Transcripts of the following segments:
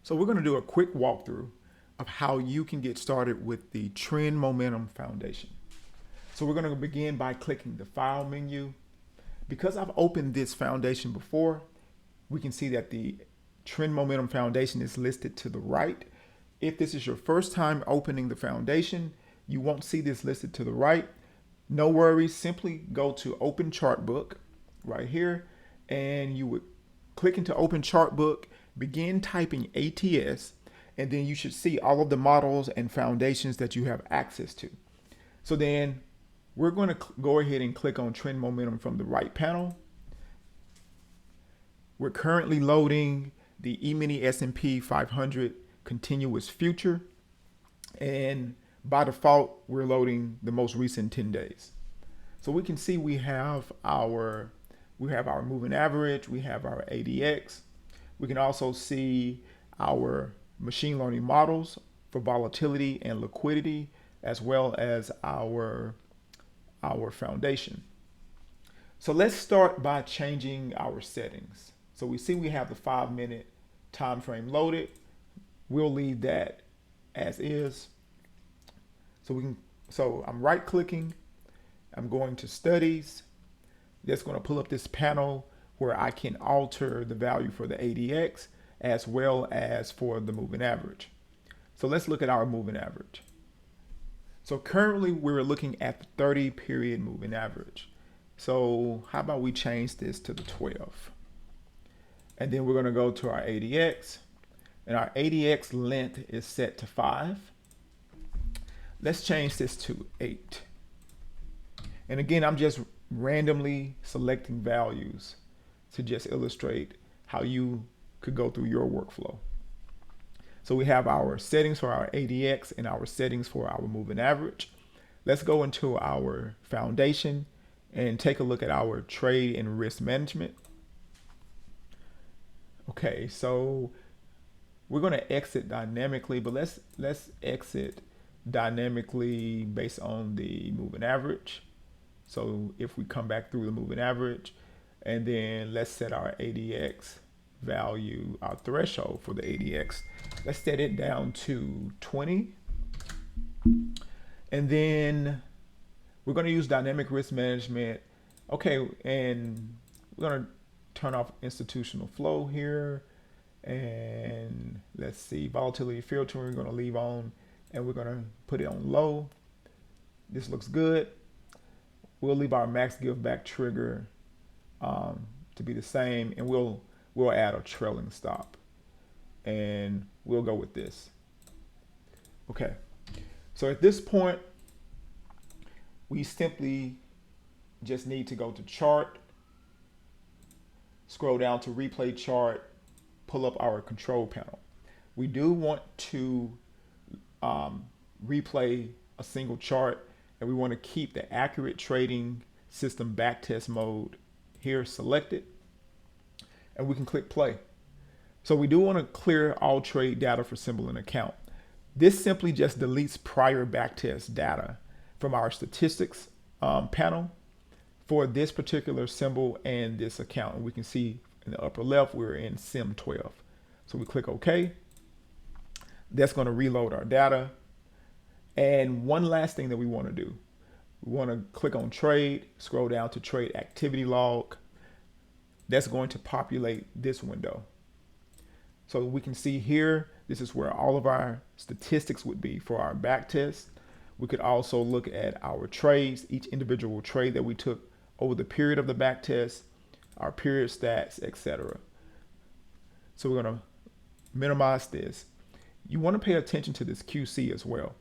So we're going to do a quick walkthrough of how you can get started with the Trend Momentum Foundation. So we're going to begin by clicking the File menu. Because I've opened this foundation before, we can see that the Trend Momentum Foundation is listed to the right. If this is your first time opening the foundation, you won't see this listed to the right. No worries, simply go to Open Chart Book right here, and you would click into Open Chart Book, begin typing ATS, and then you should see all of the models and foundations that you have access to. So then we're going to go ahead and click on Trend Momentum from the right panel. We're currently loading the E-mini S&P 500 continuous future, and by default we're loading the most recent 10 days. So we can see we have our moving average, we have our ADX. We can also see our machine learning models for volatility and liquidity, as well as our foundation. So let's start by changing our settings. So we see we have the 5-minute time frame loaded. We'll leave that as is. So I'm right clicking, I'm going to studies. That's going to pull up this panel where I can alter the value for the ADX as well as for the moving average. So let's look at our moving average. So currently we're looking at the 30 period moving average. So how about we change this to the 12? And then we're going to go to our ADX, and our ADX length is set to 5. Let's change this to 8. And again, I'm just randomly selecting values to just illustrate how you could go through your workflow. So we have our settings for our ADX and our settings for our moving average. Let's go into our foundation and take a look at our trade and risk management. Okay, so we're going to exit dynamically, but let's exit dynamically based on the moving average. So if we come back through the moving average, and then let's set our ADX value, our threshold for the ADX. Let's set it down to 20. And then we're going to use dynamic risk management. Okay, and we're going to turn off institutional flow here. And let's see, volatility filtering, we're going to leave on, and we're going to put it on low. This looks good. We'll leave our max give back trigger to be the same, and we'll add a trailing stop, and we'll go with this. Okay, so at this point we simply just need to go to chart, scroll down to replay chart, pull up our control panel. We do want to replay a single chart, and we want to keep the accurate trading system backtest mode here selected, and we can click play. So we do want to clear all trade data for symbol and account. This simply just deletes prior backtest data from our statistics panel for this particular symbol and this account. And we can see in the upper left, we're in Sim 12. So we click OK. That's going to reload our data. And one last thing that we want to do, we want to click on trade, scroll down to trade activity log. That's going to populate this window. So we can see here, this is where all of our statistics would be for our back test. We could also look at our trades, each individual trade that we took over the period of the back test, our period stats, etc. So we're going to minimize this. You want to pay attention to this QC as well.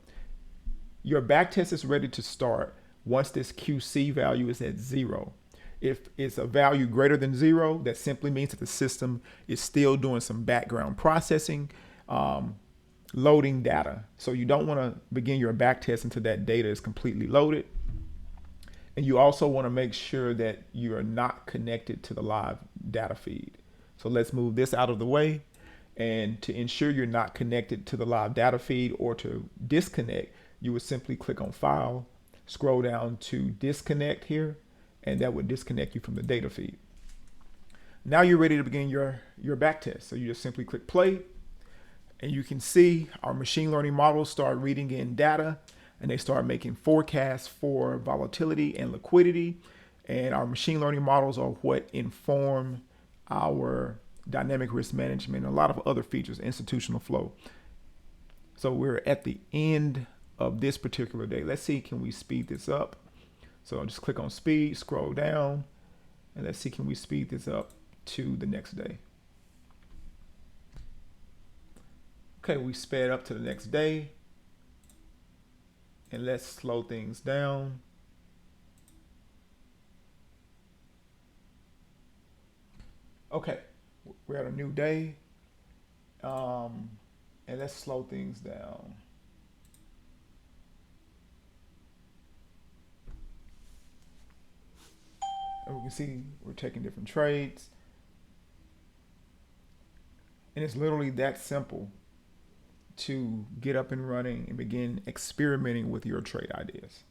Your back test is ready to start once this QC value is at 0. If it's a value greater than 0, that simply means that the system is still doing some background processing, loading data. So you don't want to begin your back test until that data is completely loaded. And you also want to make sure that you are not connected to the live data feed. So let's move this out of the way. And to ensure you're not connected to the live data feed or to disconnect, you would simply click on File, scroll down to Disconnect here, and that would disconnect you from the data feed. Now you're ready to begin your back test. So you just simply click play. And you can see our machine learning models start reading in data and they start making forecasts for volatility and liquidity. And our machine learning models are what inform our dynamic risk management and a lot of other features, institutional flow. So we're at the end of this particular day. Let's see, can we speed this up? So I'll just click on speed, scroll down, and let's see, can we speed this up to the next day? Okay, we sped up to the next day. And let's slow things down. Okay, we're at a new day. And let's slow things down. And we can see we're taking different trades. And it's literally that simple to get up and running and begin experimenting with your trade ideas.